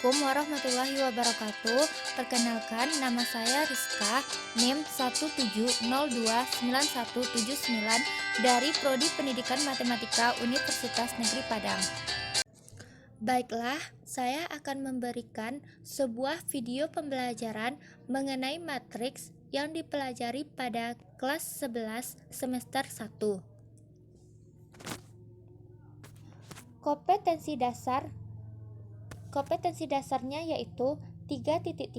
Assalamualaikum warahmatullahi wabarakatuh. Perkenalkan, nama saya Rizka, NIM 170291179 dari Prodi Pendidikan Matematika Universitas Negeri Padang. Baiklah, saya akan memberikan sebuah video pembelajaran mengenai matriks yang dipelajari pada kelas 11 semester 1. Kompetensi dasarnya yaitu 3.3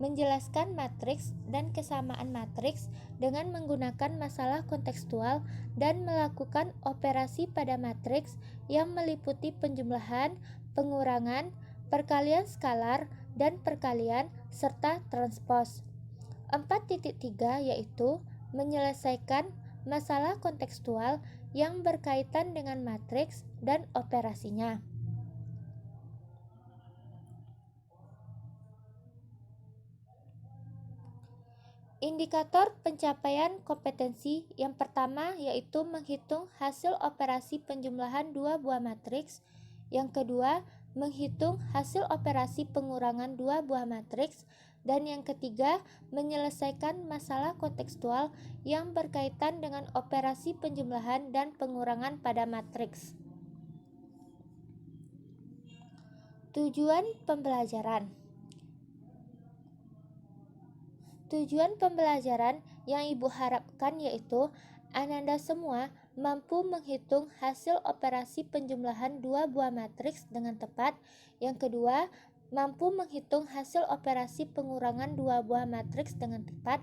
menjelaskan matriks dan kesamaan matriks dengan menggunakan masalah kontekstual dan melakukan operasi pada matriks yang meliputi penjumlahan, pengurangan, perkalian skalar, dan perkalian serta transpos. 4.3 yaitu menyelesaikan masalah kontekstual yang berkaitan dengan matriks dan operasinya. Indikator pencapaian kompetensi yang pertama yaitu menghitung hasil operasi penjumlahan dua buah matriks. Yang kedua, menghitung hasil operasi pengurangan dua buah matriks. Dan yang ketiga, menyelesaikan masalah kontekstual yang berkaitan dengan operasi penjumlahan dan pengurangan pada matriks. Tujuan pembelajaran yang Ibu harapkan yaitu Ananda semua mampu menghitung hasil operasi penjumlahan dua buah matriks dengan tepat. Yang kedua, mampu menghitung hasil operasi pengurangan dua buah matriks dengan tepat.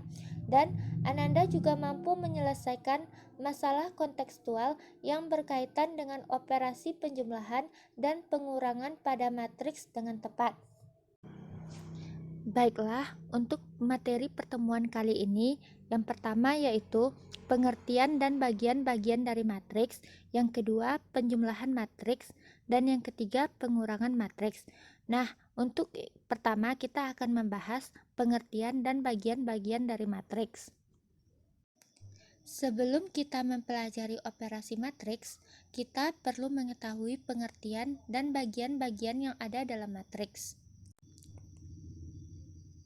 Dan Ananda juga mampu menyelesaikan masalah kontekstual yang berkaitan dengan operasi penjumlahan dan pengurangan pada matriks dengan tepat. Baiklah, untuk materi pertemuan kali ini, yang pertama yaitu pengertian dan bagian-bagian dari matriks, yang kedua penjumlahan matriks, dan yang ketiga pengurangan matriks. Nah, untuk pertama kita akan membahas pengertian dan bagian-bagian dari matriks. Sebelum kita mempelajari operasi matriks, kita perlu mengetahui pengertian dan bagian-bagian yang ada dalam matriks.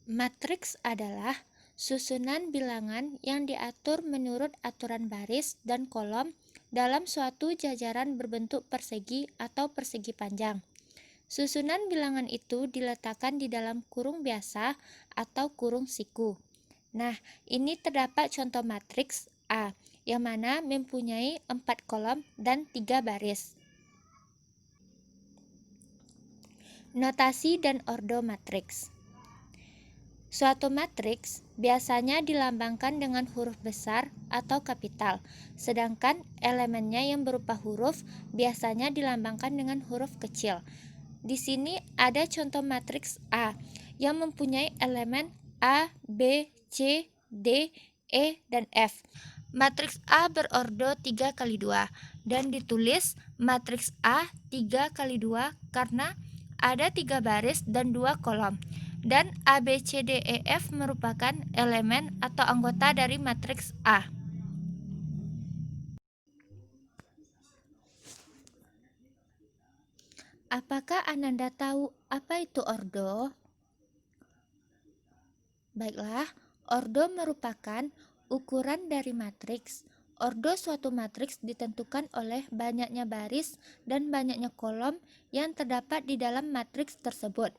Matriks adalah susunan bilangan yang diatur menurut aturan baris dan kolom dalam suatu jajaran berbentuk persegi atau persegi panjang. Susunan bilangan itu diletakkan di dalam kurung biasa atau kurung siku. Nah, ini terdapat contoh matriks A, yang mana mempunyai 4 kolom dan 3 baris. Notasi dan ordo matriks. Suatu matriks biasanya dilambangkan dengan huruf besar atau kapital, sedangkan elemennya yang berupa huruf biasanya dilambangkan dengan huruf kecil. Di sini ada contoh matriks A yang mempunyai elemen A, B, C, D, E, dan F. Matriks A berordo 3x2 dan ditulis matriks A 3x2 karena ada 3 baris dan 2 kolom. Dan A, B, C, D, E, F merupakan elemen atau anggota dari matriks A. Apakah Ananda tahu apa itu ordo? Baiklah, ordo merupakan ukuran dari matriks. Ordo suatu matriks ditentukan oleh banyaknya baris dan banyaknya kolom yang terdapat di dalam matriks tersebut.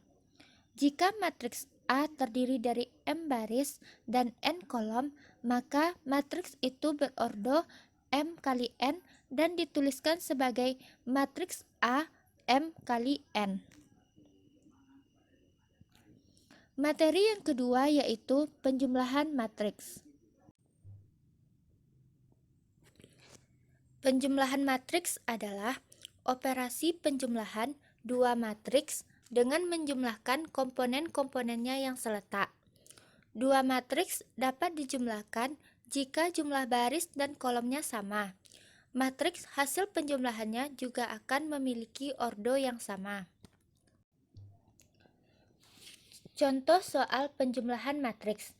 Jika matriks A terdiri dari M baris dan N kolom, maka matriks itu berordo M kali N dan dituliskan sebagai matriks A M kali N. Materi yang kedua yaitu penjumlahan matriks. Penjumlahan matriks adalah operasi penjumlahan dua matriks dengan menjumlahkan komponen-komponennya yang seletak. Dua matriks dapat dijumlahkan jika jumlah baris dan kolomnya sama. Matriks hasil penjumlahannya juga akan memiliki ordo yang sama. Contoh soal penjumlahan matriks.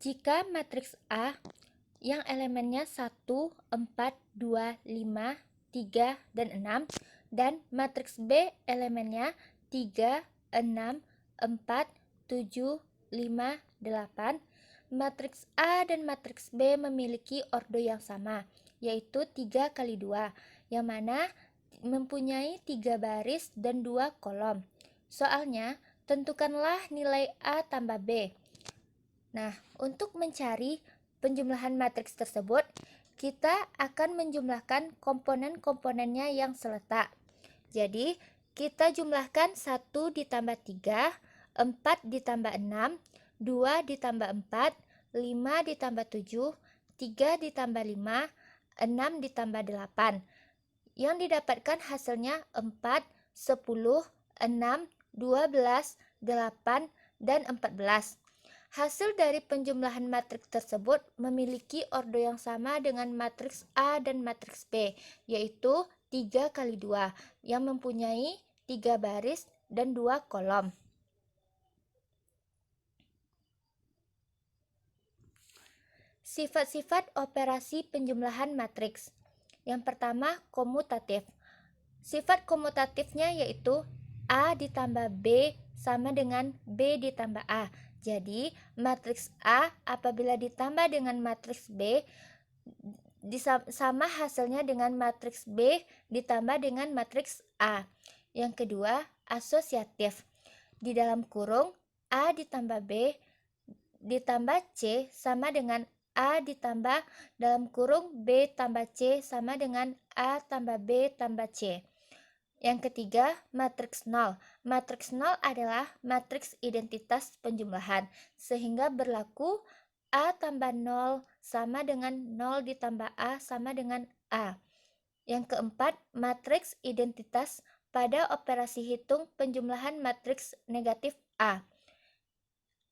Jika matriks A yang elemennya 1, 4, 2, 5, 3, dan 6, dan matriks B elemennya 3, 6, 4, 7, 5, 8. Matriks A dan matriks B memiliki ordo yang sama, yaitu 3 kali 2, yang mana mempunyai 3 baris dan 2 kolom. Soalnya, tentukanlah nilai A tambah B. Nah, untuk mencari penjumlahan matriks tersebut, kita akan menjumlahkan komponen-komponennya yang seletak. Jadi, kita jumlahkan 1 ditambah 3, 4 ditambah 6, 2 ditambah 4, 5 ditambah 7, 3 ditambah 5, 6 ditambah 8. Yang didapatkan hasilnya 4, 10, 6, 12, 8, dan 14. Hasil dari penjumlahan matriks tersebut memiliki ordo yang sama dengan matriks A dan matriks B, yaitu 3 kali 2, yang mempunyai 3 baris dan 2 kolom. Sifat-sifat operasi penjumlahan matriks. Yang pertama, komutatif. Sifat komutatifnya yaitu A ditambah B sama dengan B ditambah A. Jadi, matriks A apabila ditambah dengan matriks B sama hasilnya dengan matriks B ditambah dengan matriks A. Yang kedua, asosiatif. Di dalam kurung A ditambah B ditambah C sama dengan A ditambah dalam kurung B tambah C sama dengan A tambah B tambah C. Yang ketiga, matriks nol. Matriks nol adalah matriks identitas penjumlahan, sehingga berlaku A tambah 0 sama dengan 0 ditambah A sama dengan A. Yang keempat, matriks identitas pada operasi hitung penjumlahan matriks negatif A.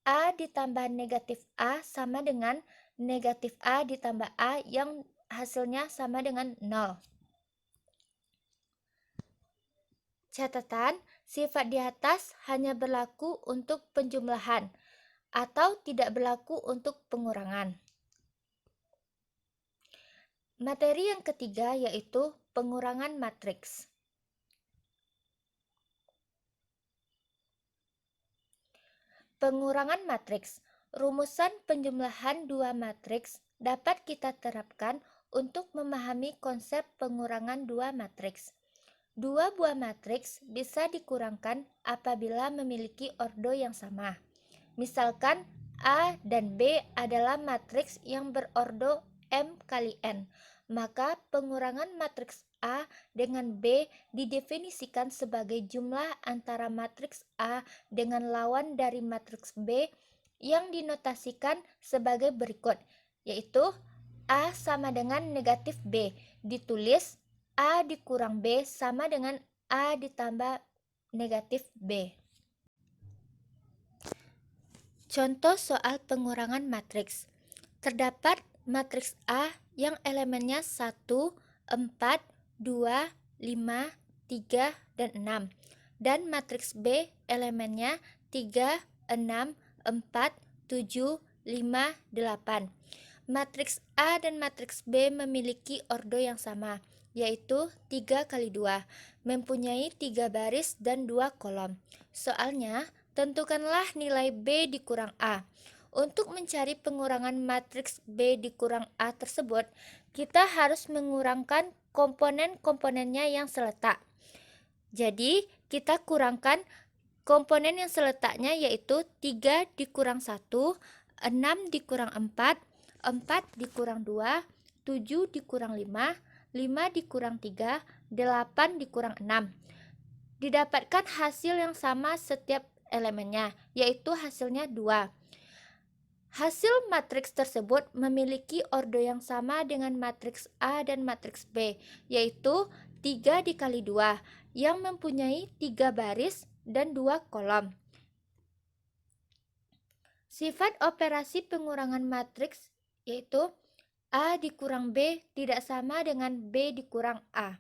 A ditambah negatif A sama dengan negatif A ditambah A yang hasilnya sama dengan 0. Catatan, sifat di atas hanya berlaku untuk penjumlahan atau tidak berlaku untuk pengurangan. Materi yang ketiga yaitu pengurangan matriks. Pengurangan matriks. Rumusan penjumlahan dua matriks dapat kita terapkan untuk memahami konsep pengurangan dua matriks. Dua buah matriks bisa dikurangkan apabila memiliki ordo yang sama. Misalkan A dan B adalah matriks yang berordo M kali N, maka pengurangan matriks A dengan B didefinisikan sebagai jumlah antara matriks A dengan lawan dari matriks B yang dinotasikan sebagai berikut, yaitu A sama dengan negatif B, ditulis A dikurang B sama dengan A ditambah negatif B. Contoh soal pengurangan matriks. Terdapat matriks A yang elemennya 1, 4, 2, 5, 3, dan 6. Dan matriks B elemennya 3, 6, 4, 7, 5, 8. Matriks A dan matriks B memiliki ordo yang sama, yaitu 3 kali 2, mempunyai 3 baris dan 2 kolom. Soalnya, tentukanlah nilai B dikurang A. Untuk mencari pengurangan matriks B dikurang A tersebut, kita harus mengurangkan komponen-komponennya yang seletak. Jadi, kita kurangkan komponen yang seletaknya yaitu 3 dikurang 1, 6 dikurang 4, 4 dikurang 2, 7 dikurang 5, 5 dikurang 3, 8 dikurang 6. Didapatkan hasil yang sama setiap elemennya, yaitu hasilnya 2. Hasil matriks tersebut memiliki ordo yang sama dengan matriks A dan matriks B, yaitu 3 dikali 2, yang mempunyai 3 baris dan 2 kolom. Sifat operasi pengurangan matriks yaitu A dikurang B tidak sama dengan B dikurang A.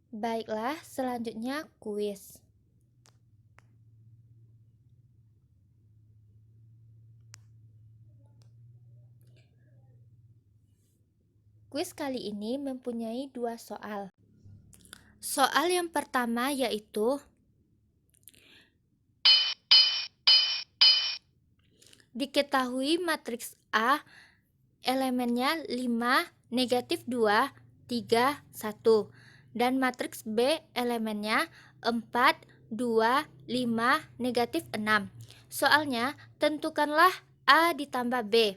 Baiklah, selanjutnya kuis. Kuis kali ini mempunyai 2 soal. Soal yang pertama yaitu diketahui matriks A elemennya 5, negatif 2, 3, 1 dan matriks B elemennya 4, 2, 5, negatif 6. Soalnya tentukanlah A ditambah B.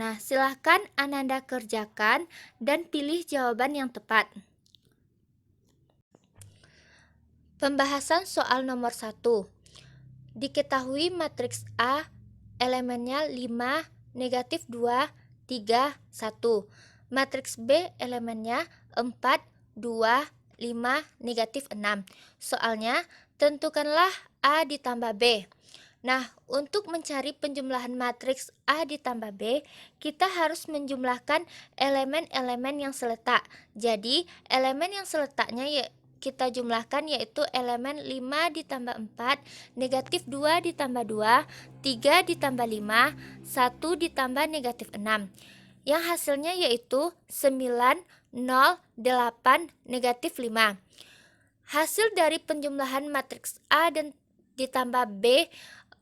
Nah, silahkan Ananda kerjakan dan pilih jawaban yang tepat. Pembahasan soal nomor 1. Diketahui matriks A elemennya 5, negatif 2, 3, 1. Matriks B elemennya 4, 2, 5, negatif 6. Soalnya, tentukanlah A ditambah B. Nah, untuk mencari penjumlahan matriks A ditambah B, kita harus menjumlahkan elemen-elemen yang seletak. Jadi, elemen yang seletaknya kita jumlahkan yaitu elemen 5 ditambah 4, negatif 2 ditambah 2, 3 ditambah 5, 1 ditambah negatif 6. Yang hasilnya yaitu 9, 0, 8, negatif 5. Hasil dari penjumlahan matriks A dan ditambah B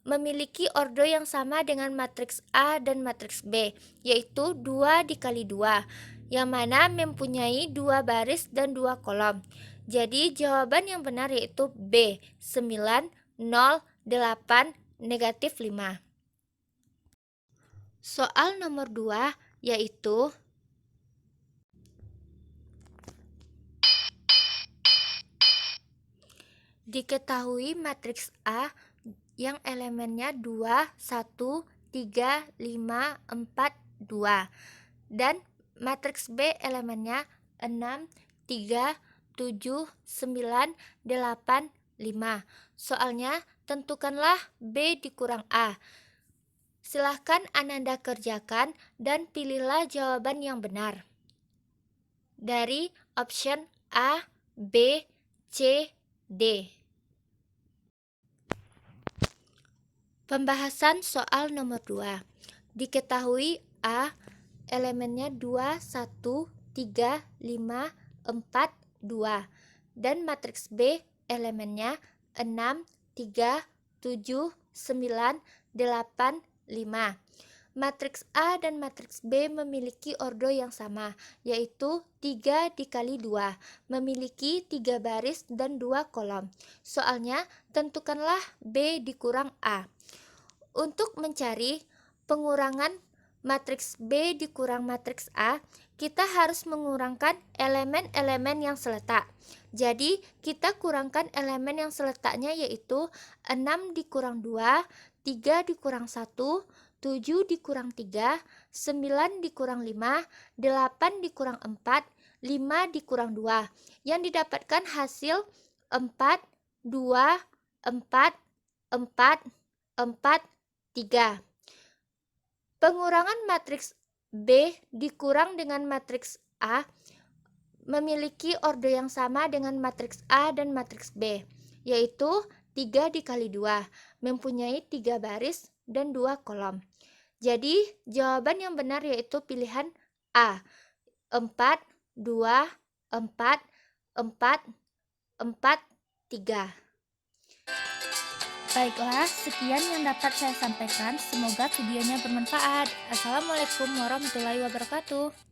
memiliki ordo yang sama dengan matriks A dan matriks B, yaitu 2 dikali 2, yang mana mempunyai 2 baris dan 2 kolom. Jadi jawaban yang benar yaitu B, 9, 0, 8, negatif 5. Soal nomor 2 yaitu diketahui matriks A yang elemennya 2, 1, 3, 5, 4, 2 dan matriks B elemennya 6, 3, 7, 9, 8, 5. Soalnya tentukanlah B dikurang A. Silahkan Ananda kerjakan dan pilihlah jawaban yang benar dari option A, B, C, D. Pembahasan soal nomor 2. Diketahui A elemennya 2, 1, 3, 5, 4, 2 dan matriks B elemennya 6, 3, 7, 9, 8, 5. Matriks A dan matriks B memiliki ordo yang sama, yaitu 3 dikali 2, memiliki 3 baris dan 2 kolom. Soalnya, tentukanlah B dikurang A. Untuk mencari pengurangan matriks B dikurang matriks A, kita harus mengurangkan elemen-elemen yang seletak. Jadi, kita kurangkan elemen yang seletaknya yaitu 6 dikurang 2, 3 dikurang 1, 7 dikurang 3, 9 dikurang 5, 8 dikurang 4, 5 dikurang 2. Yang didapatkan hasil 4, 2, 4, 4, 4, 3. Pengurangan matriks B dikurang dengan matriks A memiliki ordo yang sama dengan matriks A dan matriks B, yaitu 3 dikali 2, mempunyai 3 baris dan 2 kolom. Jadi, jawaban yang benar yaitu pilihan A, 4, 2, 4, 4, 4, 3. Baiklah, sekian yang dapat saya sampaikan. Semoga videonya bermanfaat. Assalamualaikum warahmatullahi wabarakatuh.